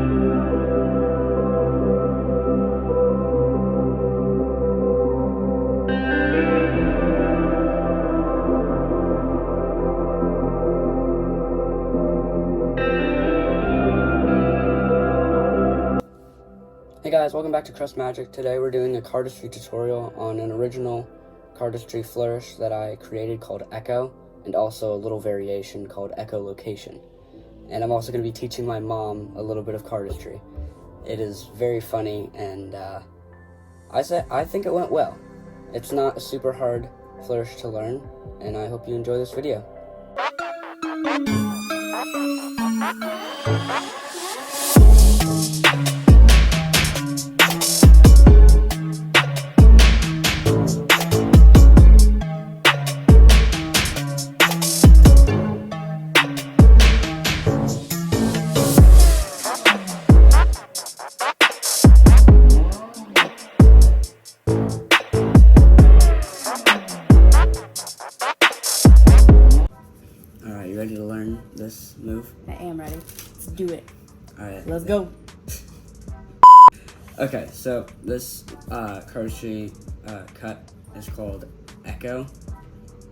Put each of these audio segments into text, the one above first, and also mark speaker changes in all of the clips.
Speaker 1: Hey guys, welcome back to Crust Magic. Today we're doing a Cardistry tutorial on an original Cardistry Flourish that I created called Echo, and also a little variation called Echolocation. And I'm also going to be teaching my mom a little bit of Cardistry. It is very funny, and I think it went well. It's not a super hard flourish to learn, and I hope you enjoy this video. Alright, you ready to learn this move?
Speaker 2: I am ready. Let's do it.
Speaker 1: Alright.
Speaker 2: Let's go.
Speaker 1: Okay, so this Cardistry cut is called Echo,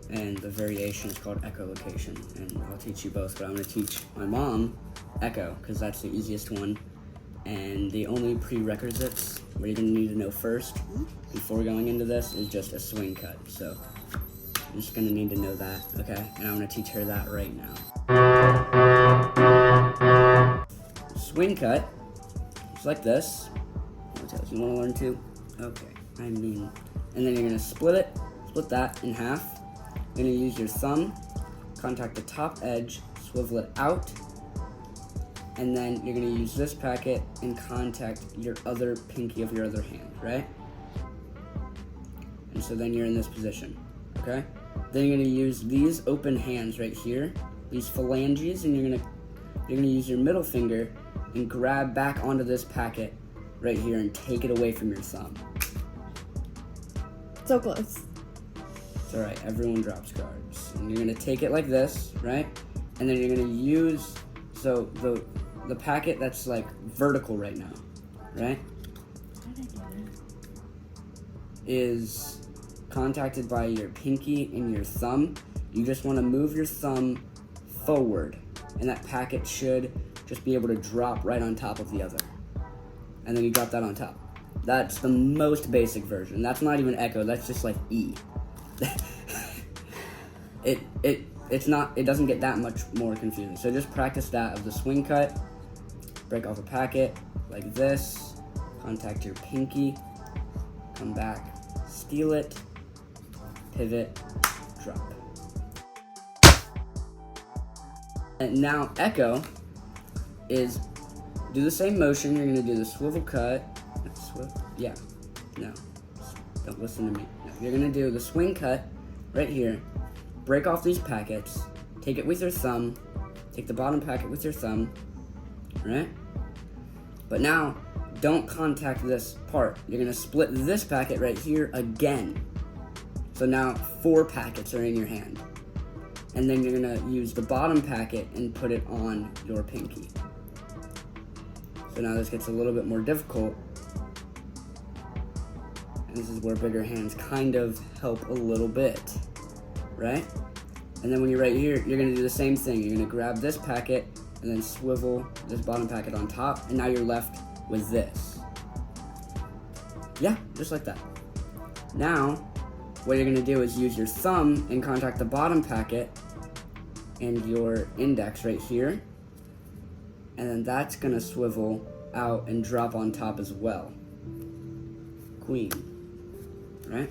Speaker 1: and the variation is called Echolocation. And I'll teach you both, but I'm going to teach my mom Echo, because that's the easiest one. And the only prerequisites, what you're going to need to know first, before going into this, is just a swing cut. So you're just going to need to know that, okay? And I'm going to teach her that right now. Swing cut, just like this. What else you want to learn too? Okay, and then you're going to split that in half. You're going to use your thumb, contact the top edge, swivel it out, and then you're going to use this packet and contact your other pinky of your other hand, right? And so then you're in this position, okay? Then you're going to use these open hands right here, these phalanges, and you're going to use your middle finger and grab back onto this packet right here and take it away from your thumb.
Speaker 2: So close.
Speaker 1: It's alright, everyone drops cards. And you're going to take it like this, right? And then you're going to use, so the packet that's like vertical right now, right?
Speaker 2: How did I do that?
Speaker 1: Is contacted by your pinky and your thumb. You just want to move your thumb forward, and that packet should just be able to drop right on top of the other. And then you drop that on top. That's the most basic version. That's not even Echo, that's just like E. It doesn't get that much more confusing. So just practice that of the swing cut, break off a packet like this, contact your pinky, come back, steal it, pivot, drop. And now Echo is, do the same motion. You're gonna do the swivel cut, don't listen to me. No, you're gonna do the swing cut right here, break off these packets, take it with your thumb, take the bottom packet with your thumb, right? But now, don't contact this part. You're gonna split this packet right here again. So now 4 packets are in your hand. And then you're gonna use the bottom packet and put it on your pinky. So now this gets a little bit more difficult. And this is where bigger hands kind of help a little bit, right? And then when you're right here, you're gonna do the same thing. You're gonna grab this packet and then swivel this bottom packet on top, and now you're left with this. Yeah, just like that. Now, what you're gonna do is use your thumb and contact the bottom packet and your index right here, and then that's gonna swivel out and drop on top as well. Queen, right?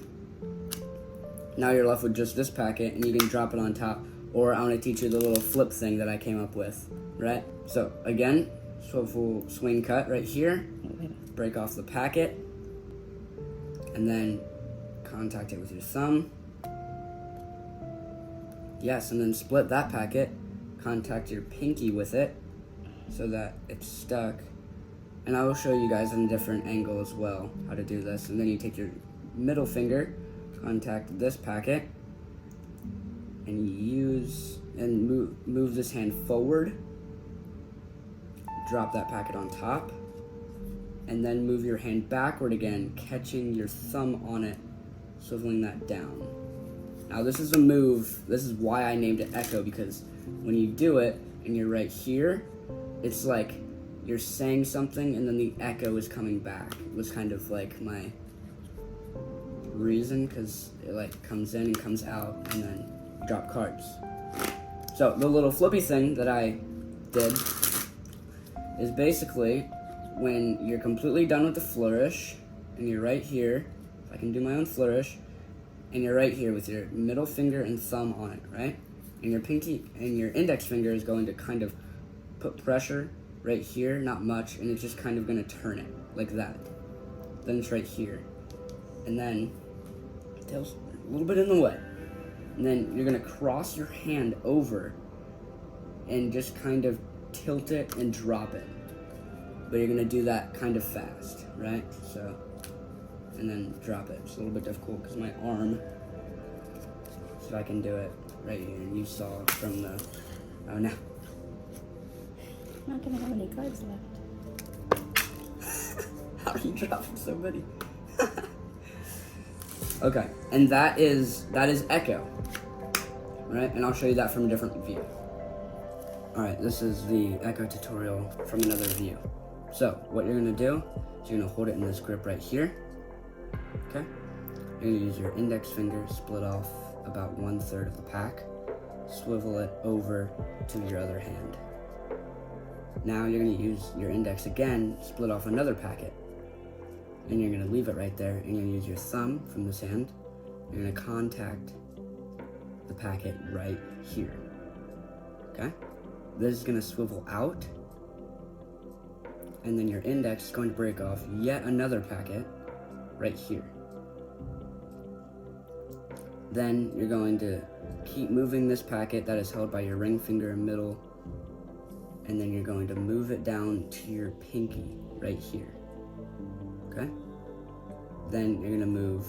Speaker 1: Now you're left with just this packet, and you can drop it on top, or I'm gonna teach you the little flip thing that I came up with, right? So again, swivel swing cut right here, break off the packet, and then contact it with your thumb. Yes, and then split that packet, contact your pinky with it so that it's stuck. And I will show you guys in a different angle as well how to do this. And then you take your middle finger, contact this packet, and move this hand forward, drop that packet on top, and then move your hand backward again, catching your thumb on it, swiveling that down. Now this is a move, this is why I named it Echo, because when you do it and you're right here, it's like you're saying something and then the echo is coming back. It was kind of like my reason, because it like comes in and comes out and then you drop cards. So the little flippy thing that I did is basically when you're completely done with the flourish and you're right here, if I can do my own flourish, and you're right here with your middle finger and thumb on it, right? And your pinky and your index finger is going to kind of put pressure right here, not much, and it's just kind of going to turn it like that. Then it's right here. And then tail's a little bit in the way. And then you're going to cross your hand over and just kind of tilt it and drop it. But you're going to do that kind of fast, right? So, and then drop it. It's a little bit difficult because my arm, so I can do it right here. And you saw from the, oh no.
Speaker 2: I'm not gonna have any cards left.
Speaker 1: How are you dropping so many? Okay, and that is Echo, right? And I'll show you that from a different view. All right, this is the Echo tutorial from another view. So what you're gonna do is you're gonna hold it in this grip right here, okay? You're gonna use your index finger, split off about 1/3 of the pack, swivel it over to your other hand. Now you're going to use your index again, split off another packet, and you're going to leave it right there, and you're going to use your thumb from this hand. You're going to contact the packet right here, okay? This is going to swivel out, and then your index is going to break off yet another packet right here. Then you're going to keep moving this packet that is held by your ring finger and middle, and then you're going to move it down to your pinky right here, okay? Then you're gonna move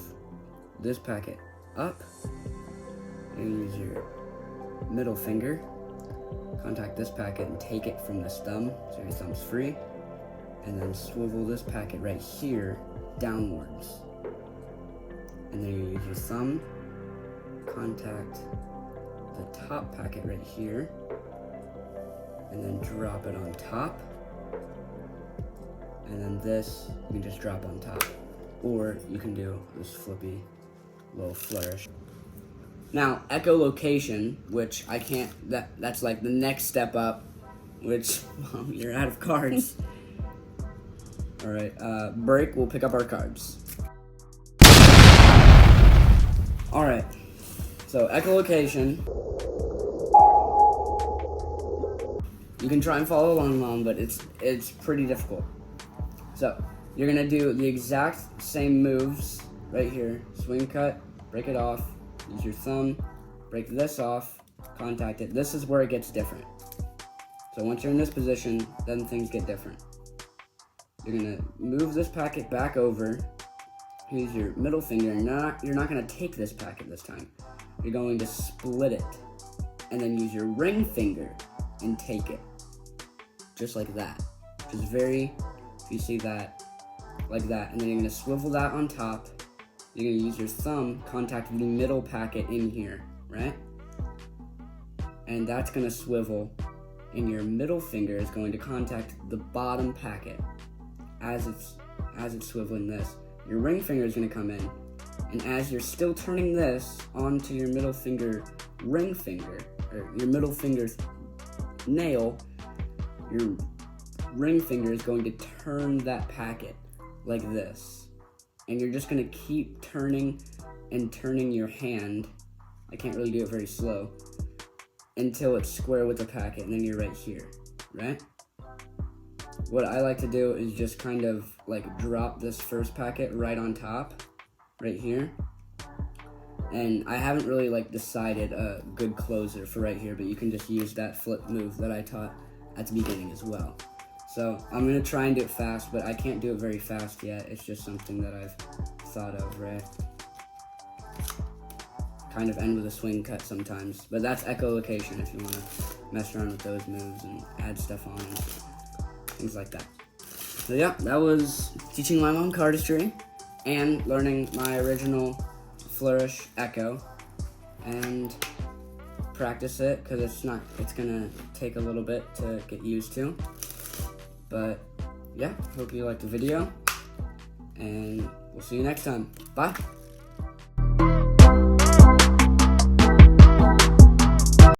Speaker 1: this packet up, and use your middle finger, contact this packet and take it from this thumb, so your thumb's free, and then swivel this packet right here downwards. And then you use your thumb, contact the top packet right here, and then drop it on top. And then this, you can just drop on top. Or you can do this flippy little flourish. Now, echolocation, which I can't, that's like the next step up, which, well, you're out of cards. All right, break, we'll pick up our cards. All right, so echolocation. You can try and follow along, but it's pretty difficult. So, you're gonna do the exact same moves right here. Swing cut, break it off, use your thumb, break this off, contact it. This is where it gets different. So once you're in this position, then things get different. You're gonna move this packet back over, use your middle finger, and you're not gonna take this packet this time. You're going to split it, and then use your ring finger and take it. Just like that. Just very, if you see that, like that. And then you're gonna swivel that on top. You're gonna use your thumb, contact the middle packet in here, right? And that's gonna swivel, and your middle finger is going to contact the bottom packet as it's swiveling this. Your ring finger is gonna come in, and as you're still turning this onto your middle finger ring finger, or your middle finger's nail, your ring finger is going to turn that packet like this. And you're just gonna keep turning and turning your hand. I can't really do it very slow, until it's square with the packet, and then you're right here, right? What I like to do is just kind of like drop this first packet right on top, right here. And I haven't really like decided a good closer for right here, but you can just use that flip move that I taught at the beginning as well. So I'm gonna try and do it fast, but I can't do it very fast yet. It's just something that I've thought of, right? Kind of end with a swing cut sometimes, but that's echolocation if you wanna mess around with those moves and add stuff on. things like that. So yeah, that was teaching my mom cardistry and learning my original Flourish Echo, and practice it because it's gonna take a little bit to get used to. But yeah, hope you liked the video, and we'll see you next time. Bye.